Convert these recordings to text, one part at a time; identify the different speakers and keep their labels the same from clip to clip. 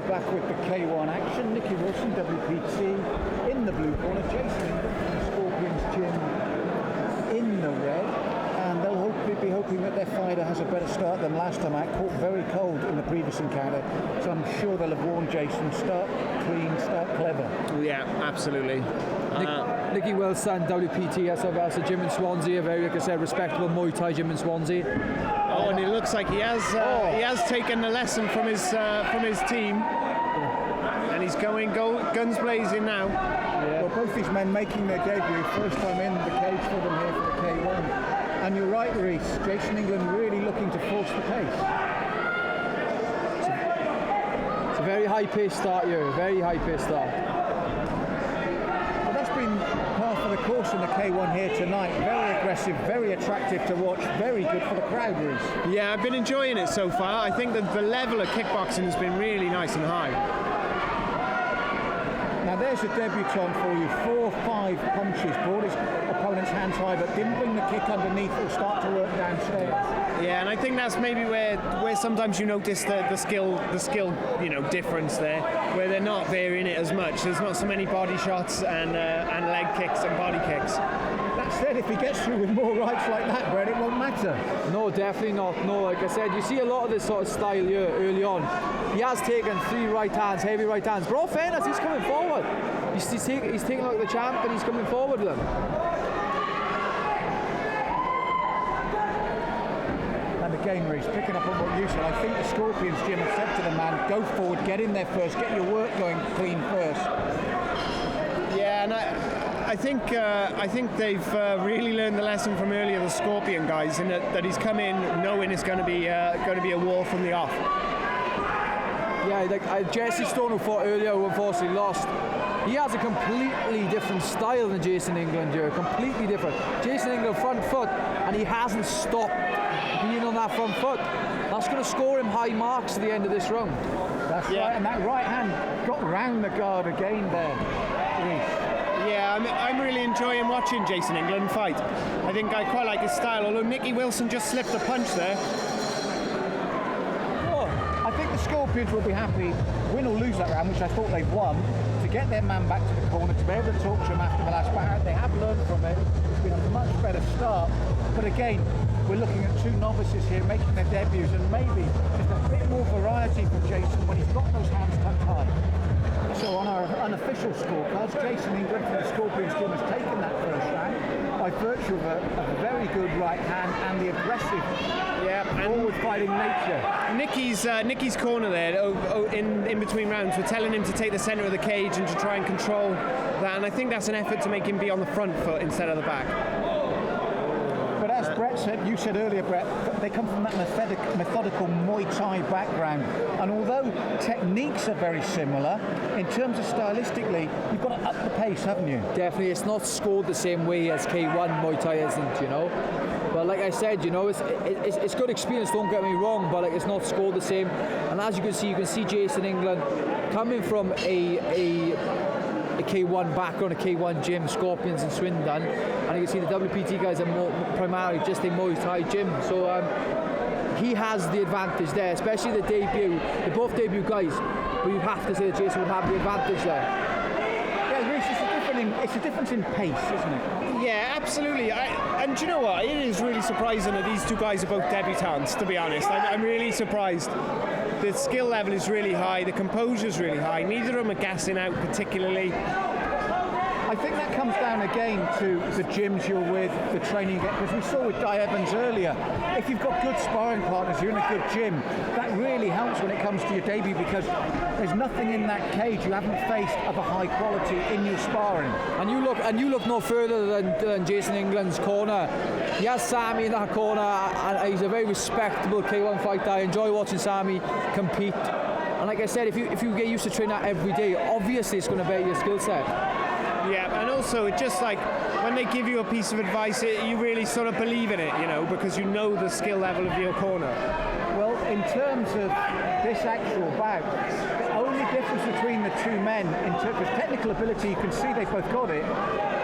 Speaker 1: back with the K1 action. Nicky Wilson, WPT, in the blue corner. Jason England from the Scorpions Gym in the red. And they'll hopefully be hoping that their fighter has a better start than last time out. Caught very cold in the previous encounter. So I'm sure they'll have warned Jason, start clean, start clever.
Speaker 2: Yeah, absolutely.
Speaker 3: Nicky Wilson, WPT, SFS, a gym in Swansea, a very, like I said, respectable Muay Thai gym in Swansea.
Speaker 2: Oh, and it looks like he has taken the lesson from his team, and he's going guns blazing now.
Speaker 1: Yeah. Well, both these men making their debut, first time in the cage for them here for the K1. And you're right, Reese, Jason England really looking to force the pace.
Speaker 3: It's a very high-paced start here, very high-paced start.
Speaker 1: Well, that's been par for the course in the K1 here tonight. Very aggressive, very attractive to watch, very good for the crowd, Reese.
Speaker 2: Yeah, I've been enjoying it so far. I think that the level of kickboxing has been really nice and high.
Speaker 1: Now there's a debutant for you, 4-5 punches, brought his opponent's hands high but didn't bring the kick underneath or start to work downstairs.
Speaker 2: Yeah, and I think that's maybe where sometimes you notice the skill difference there, where they're not varying it as much. There's not so many body shots and leg kicks and body kicks.
Speaker 1: That said, if he gets through with more rights like that, Brett, it won't matter.
Speaker 3: No, definitely not. No, like I said, you see a lot of this sort of style here early on. He has taken 3 right hands, heavy right hands. But all fairness, he's coming forward. He's taking like the champ and he's coming forward with him.
Speaker 1: And again, Reece, picking up on what you said, I think the Scorpions Gym have said to the man, go forward, get in there first, get your work going clean first.
Speaker 2: Yeah, and I think they've really learned the lesson from earlier, the Scorpion guys, in that he's come in knowing it's going to be a war from the off.
Speaker 3: Yeah, like Jesse Stone, who fought earlier, who unfortunately lost. He has a completely different style than Jason England here, completely different. Jason England front foot, and he hasn't stopped being on that front foot. That's going to score him high marks at the end of this round.
Speaker 1: That's right, and that right hand got round the guard again there.
Speaker 2: Yeah, I'm really enjoying watching Jason England fight. I think I quite like his style, although Nicky Wilson just slipped a punch there.
Speaker 1: Well, I think the Scorpions will be happy, win or lose that round, which I thought they've won, to get their man back to the corner, to be able to talk to him after the last bout. They have learned from it. It's been a much better start. But again, we're looking at 2 novices here making their debuts, and maybe just a bit more variety from Jason when he's got those hands tucked high. So on our unofficial scorecards, Jason England from the Scorpions Gym has taken that first round by virtue of a very good right hand and the aggressive forward fighting nature.
Speaker 2: Nicky's corner there in between rounds were telling him to take the centre of the cage and to try and control that, and I think that's an effort to make him be on the front foot instead of the back.
Speaker 1: But as Brett said, you said earlier, Brett, they come from that methodical Muay Thai background. And although techniques are very similar, in terms of stylistically, you've got to up the pace, haven't you?
Speaker 3: Definitely, it's not scored the same way as K1 Muay Thai isn't, you know. But like I said, you know, it's good experience, don't get me wrong, but like it's not scored the same. And as you can see Jason England coming from a K1 background, a K1 gym, Scorpions in Swindon, and you can see the WPT guys are primarily just a Muay Thai gym, so he has the advantage there, especially the debut. They're both debut guys, but you have to say that Jason would have the advantage there.
Speaker 1: Yeah, Reece, it's a difference in pace, isn't it?
Speaker 2: Yeah, absolutely. And do you know what? It is really surprising that these 2 guys are both debutants, to be honest. I'm really surprised. The skill level is really high, the composure is really high. Neither of them are gassing out particularly.
Speaker 1: I think that comes down again to the gyms you're with, the training you get, because we saw with Di Evans earlier, if you've got good sparring partners, you're in a good gym, that really helps when it comes to your debut, because there's nothing in that cage you haven't faced of a high quality in your sparring.
Speaker 3: And you look no further than Jason England's corner. He has Sami in that corner, and he's a very respectable K1 fighter. I enjoy watching Sami compete. And like I said, if you get used to training that every day, obviously it's going to better your skill set.
Speaker 2: Yeah, and also it's just like when they give you a piece of advice, you really sort of believe in it, you know, because you know the skill level of your corner.
Speaker 1: Well, in terms of this actual bout, the only difference between the two men, in terms of technical ability, you can see they've both got it,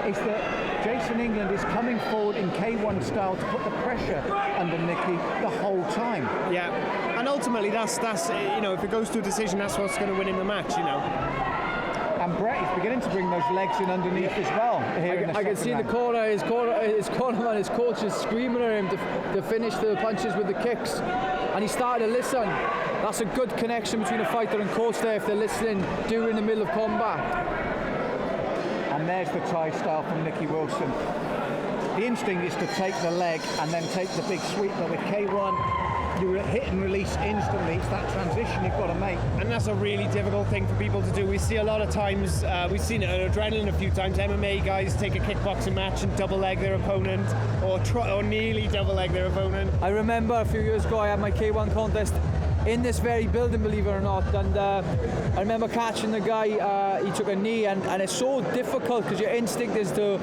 Speaker 1: is that Jason England is coming forward in K1 style to put the pressure under Nicky the whole time.
Speaker 2: Yeah, and ultimately that's you know, if it goes to a decision, that's what's going to win him the match, you know.
Speaker 1: And Brett is beginning to bring those legs in underneath as well. Here
Speaker 3: I can see the corner, his cornerman, his coach is screaming at him to finish the punches with the kicks. And he started to listen. That's a good connection between a fighter and coach there if they're listening during the middle of combat.
Speaker 1: And there's the Thai style from Nicky Wilson. The instinct is to take the leg and then take the big sweep, but with K1, you hit and release instantly. It's that transition you've got to make.
Speaker 2: And that's a really difficult thing for people to do. We see a lot of times, we've seen it at Adrenalin a few times, MMA guys take a kickboxing match and double leg their opponent, or nearly double leg their opponent.
Speaker 3: I remember a few years ago I had my K1 contest in this very building, believe it or not, and I remember catching the guy, he took a knee, and it's so difficult because your instinct is to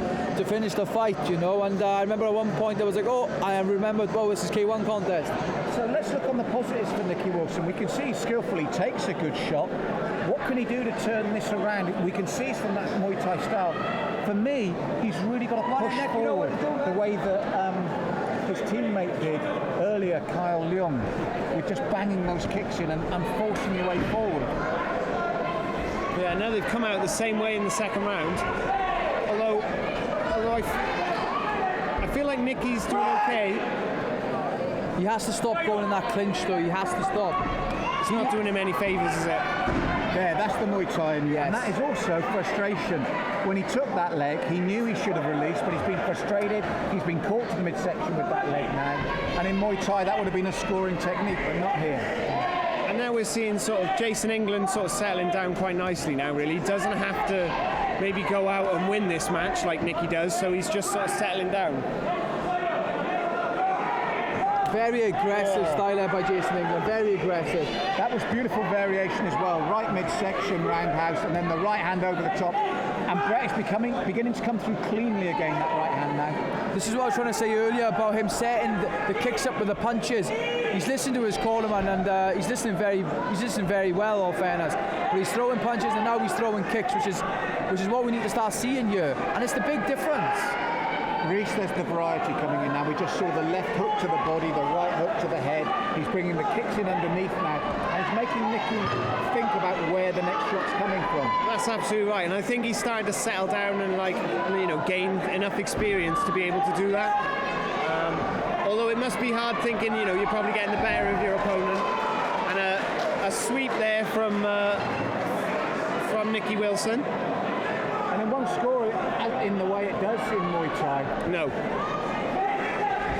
Speaker 3: finish the fight, you know, and I remember at one point I was like, oh, I remembered, oh, this is K1 contest.
Speaker 1: So let's look on the positives for Nicky Wilson. We can see he skillfully takes a good shot. What can he do to turn this around? We can see it's from that Muay Thai style. For me, he's really got to push forward the way that his teammate did earlier, Kyle Leung, with just banging those kicks in and forcing your way forward.
Speaker 2: Yeah, now they've come out the same way in the second round. Although I feel like Nicky's doing okay.
Speaker 3: He has to stop going in that clinch though, he has to stop.
Speaker 2: It's not doing him any favours, is it?
Speaker 1: There, that's the Muay Thai, and that is also frustration. When he took that leg, he knew he should have released, but he's been frustrated. He's been caught to the midsection with that leg now. And in Muay Thai, that would have been a scoring technique, but not here.
Speaker 2: And now we're seeing sort of Jason England sort of settling down quite nicely now, really. He doesn't have to maybe go out and win this match like Nicky does, so he's just sort of settling down.
Speaker 3: Very aggressive style there by Jason England, very aggressive.
Speaker 1: That was beautiful variation as well, right midsection roundhouse and then the right hand over the top. And Brett is beginning to come through cleanly again, that right hand now.
Speaker 3: This is what I was trying to say earlier about him setting the kicks up with the punches. He's listening to his cornerman and he's listening very well, all fairness. But he's throwing punches and now he's throwing kicks, which is what we need to start seeing here. And it's the big difference.
Speaker 1: Reece, there's the variety coming in now. We just saw the left hook to the body, the right hook to the head. He's bringing the kicks in underneath now, and it's making Nicky think about where the next shot's coming from.
Speaker 2: That's absolutely right, and I think he's starting to settle down and gain enough experience to be able to do that. Although it must be hard thinking, you're probably getting the better of your opponent, and a sweep there from Nicky Wilson.
Speaker 1: And it won't score it out in the way it does in Muay Thai.
Speaker 2: No.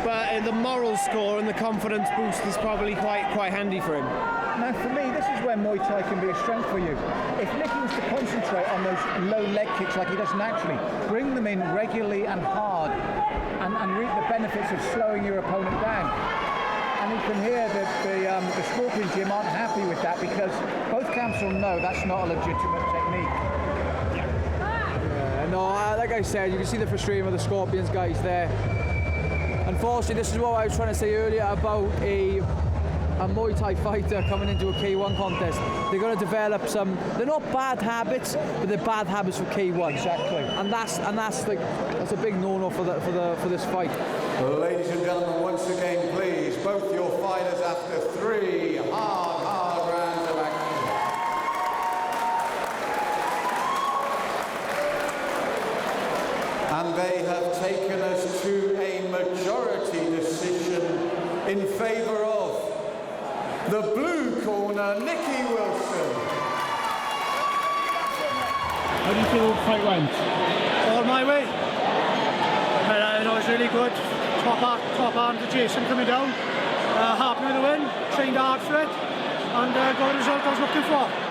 Speaker 2: But the moral score and the confidence boost is probably quite handy for him.
Speaker 1: Now for me, this is where Muay Thai can be a strength for you. If Nicky was to concentrate on those low leg kicks like he does naturally, bring them in regularly and hard, and reap the benefits of slowing your opponent down. And you can hear that the Scorpion gym aren't happy with that because both camps will know that's not a legitimate technique.
Speaker 3: No, like I said, you can see the frustration of the Scorpions guys there. Unfortunately, this is what I was trying to say earlier about a Muay Thai fighter coming into a K1 contest. They're going to develop they're not bad habits, but they're bad habits for K1.
Speaker 1: Exactly.
Speaker 3: And that's a big no-no for this fight.
Speaker 4: Ladies and gentlemen, once again, please, both your fighters after 3 hard rounds of action. And they have taken us to a majority decision in favour of the blue corner, Nicky Wilson.
Speaker 5: How do you feel the fight went? All my way. It was really good. Top arm to Jason coming down. Happy with the win. Trained hard for it. And got the result I was looking for.